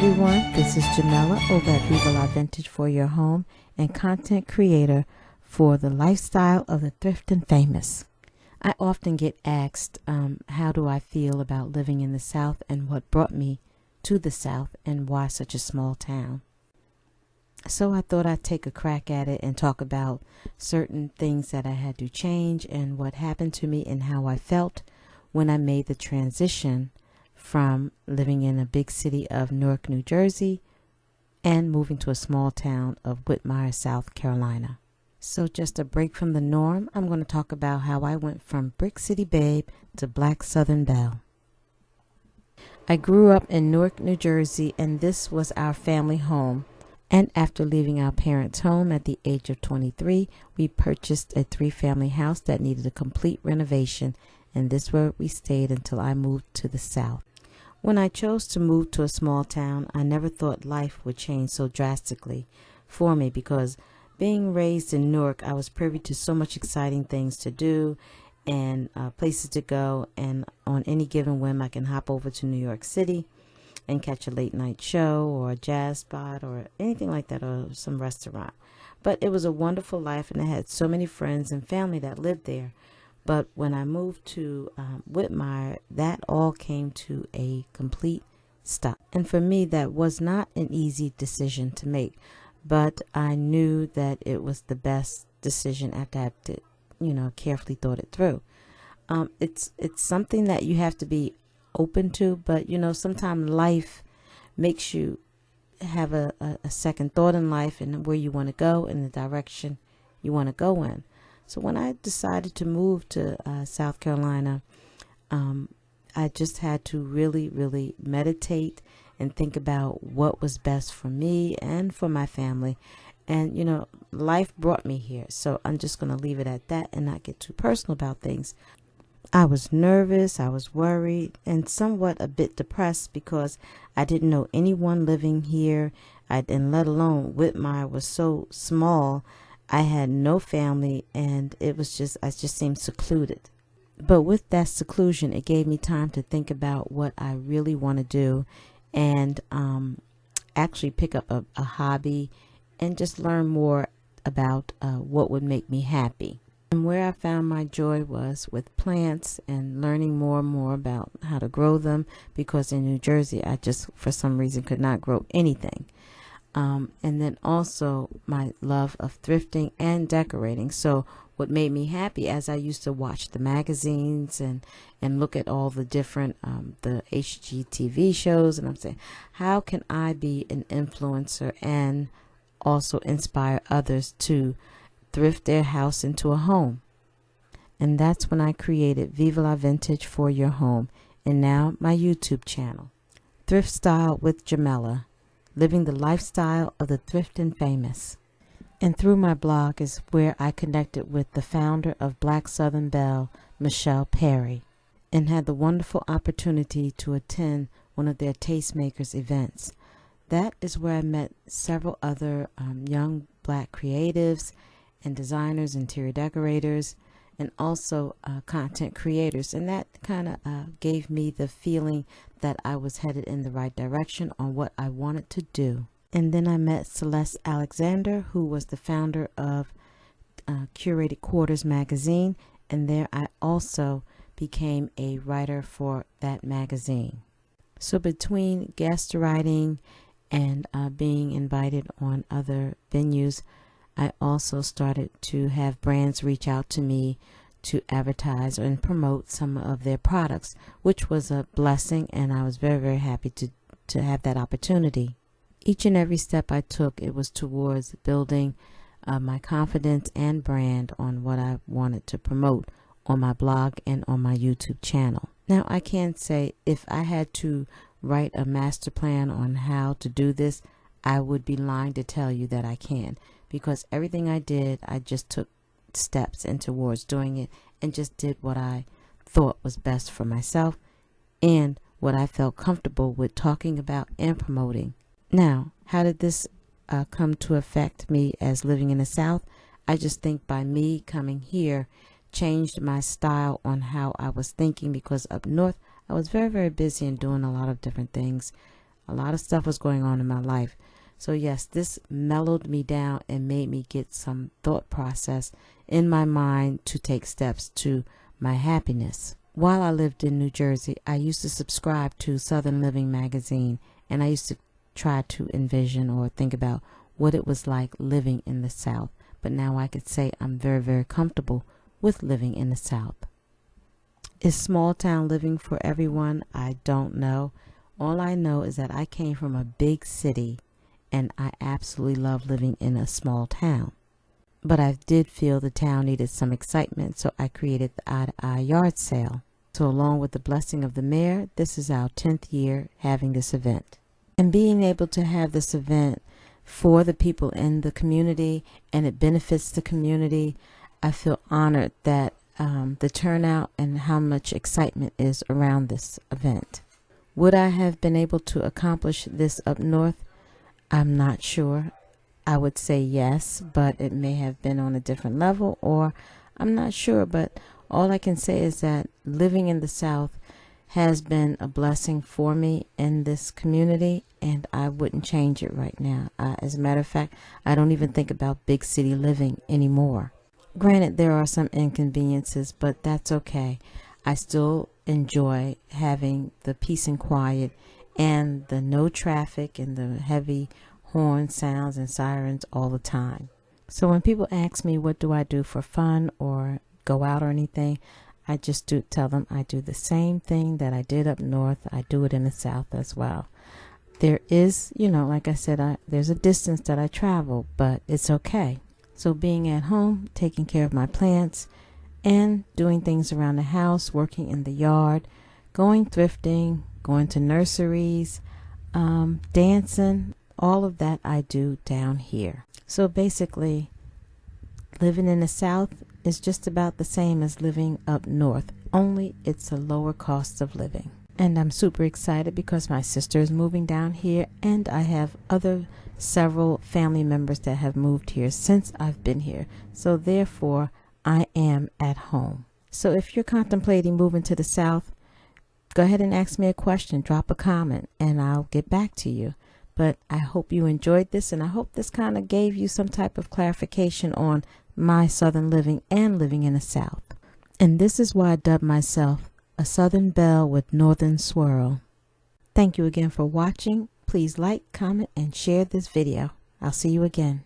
everyone, this is Jamela over at Viva Vintage for your home and content creator for the lifestyle of the thrift and famous. I often get asked, how do I feel about living in the South and what brought me to the South and why such a small town. So I thought I'd take a crack at it and talk about certain things that I had to change and what happened to me and how I felt when I made the transition from living in a big city of Newark, New Jersey, and moving to a small town of Whitmire, South Carolina. So just a break from the norm, I'm going to talk about how I went from Brick City Babe to Black Southern Belle. I grew up in Newark, New Jersey, and this was our family home. And after leaving our parents' home at the age of 23, we purchased a 3-family house that needed a complete renovation, and this is where we stayed until I moved to the South. When I chose to move to a small town, I never thought life would change so drastically for me because being raised in Newark, I was privy to so much exciting things to do and places to go, and on any given whim I can hop over to New York City and catch a late night show or a jazz spot or anything like that, or some restaurant. But it was a wonderful life, and I had so many friends and family that lived there. But when I moved to Whitmire, that all came to a complete stop. And for me, that was not an easy decision to make. But I knew that it was the best decision after I had carefully thought it through. It's something that you have to be open to, but sometimes life makes you have a second thought in life and where you want to go and the direction you want to go in. So when I decided to move to South Carolina, I just had to really, really meditate and think about what was best for me and for my family. And, life brought me here. So I'm just going to leave it at that and not get too personal about things. I was nervous, I was worried, and somewhat a bit depressed because I didn't know anyone living here, and let alone Whitmire was so small. I had no family, and I just seemed secluded. But with that seclusion, it gave me time to think about what I really want to do and actually pick up a hobby and just learn more about what would make me happy. And where I found my joy was with plants and learning more and more about how to grow them, because in New Jersey, I just, for some reason, could not grow anything. And then also my love of thrifting and decorating. So what made me happy, as I used to watch the magazines and look at all the different the HGTV shows, and I'm saying, how can I be an influencer and also inspire others to thrift their house into a home? And that's when I created Viva La Vintage for your home, and now my YouTube channel, Thrift Style with Jamela, living the lifestyle of the thrift and famous. And through my blog is where I connected with the founder of Black Southern Belle, Michelle Perry, and had the wonderful opportunity to attend one of their tastemakers events. That is where I met several other young Black creatives and designers, interior decorators, and also content creators. And that kind of gave me the feeling that I was headed in the right direction on what I wanted to do. And then I met Celeste Alexander, who was the founder of Curated Quarters magazine, and there I also became a writer for that magazine. So between guest writing and being invited on other venues, I also started to have brands reach out to me to advertise and promote some of their products, which was a blessing, and I was very, very happy to have that opportunity. Each and every step I took, it was towards building my confidence and brand on what I wanted to promote on my blog and on my YouTube channel. Now, I can't say if I had to write a master plan on how to do this, I would be lying to tell you that I can, because everything I did, I just took steps in towards doing it and just did what I thought was best for myself and what I felt comfortable with talking about and promoting. Now, how did this come to affect me as living in the South? I just think by me coming here changed my style on how I was thinking, because up north I was very, very busy and doing a lot of different things A lot of stuff was going on in my life. So yes, this mellowed me down and made me get some thought process in my mind to take steps to my happiness. While I lived in New Jersey, I used to subscribe to Southern Living magazine, and I used to try to envision or think about what it was like living in the South. But now I could say I'm very, very comfortable with living in the South. Is small town living for everyone? I don't know. All I know is that I came from a big city, and I absolutely love living in a small town. But I did feel the town needed some excitement, so I created the Eye-to-Eye yard sale. So along with the blessing of the mayor, this is our 10th year having this event. And being able to have this event for the people in the community, and it benefits the community, I feel honored that the turnout and how much excitement is around this event. Would I have been able to accomplish this up north? I'm not sure. I would say yes, but it may have been on a different level, or I'm not sure. But all I can say is that living in the South has been a blessing for me in this community, and I wouldn't change it right now. As a matter of fact, I don't even think about big city living anymore. Granted, there are some inconveniences, but that's okay. I still enjoy having the peace and quiet and the no traffic and the heavy horn sounds and sirens all the time. So when people ask me what do I do for fun or go out or anything, I just do tell them I do the same thing that I did up north. I do it in the South as well. There is, like I said, there's a distance that I travel, but it's okay. So being at home, taking care of my plants, and doing things around the house, working in the yard, going thrifting, going to nurseries, dancing, all of that I do down here. So basically, living in the South is just about the same as living up north, only it's a lower cost of living. And I'm super excited because my sister is moving down here, and I have several family members that have moved here since I've been here. So therefore, I am at home. So if you're contemplating moving to the South, go ahead and ask me a question, drop a comment, and I'll get back to you. But I hope you enjoyed this, and I hope this kind of gave you some type of clarification on my Southern living and living in the South. And this is why I dubbed myself a Southern Belle with Northern Swirl. Thank you again for watching. Please like, comment, and share this video. I'll see you again.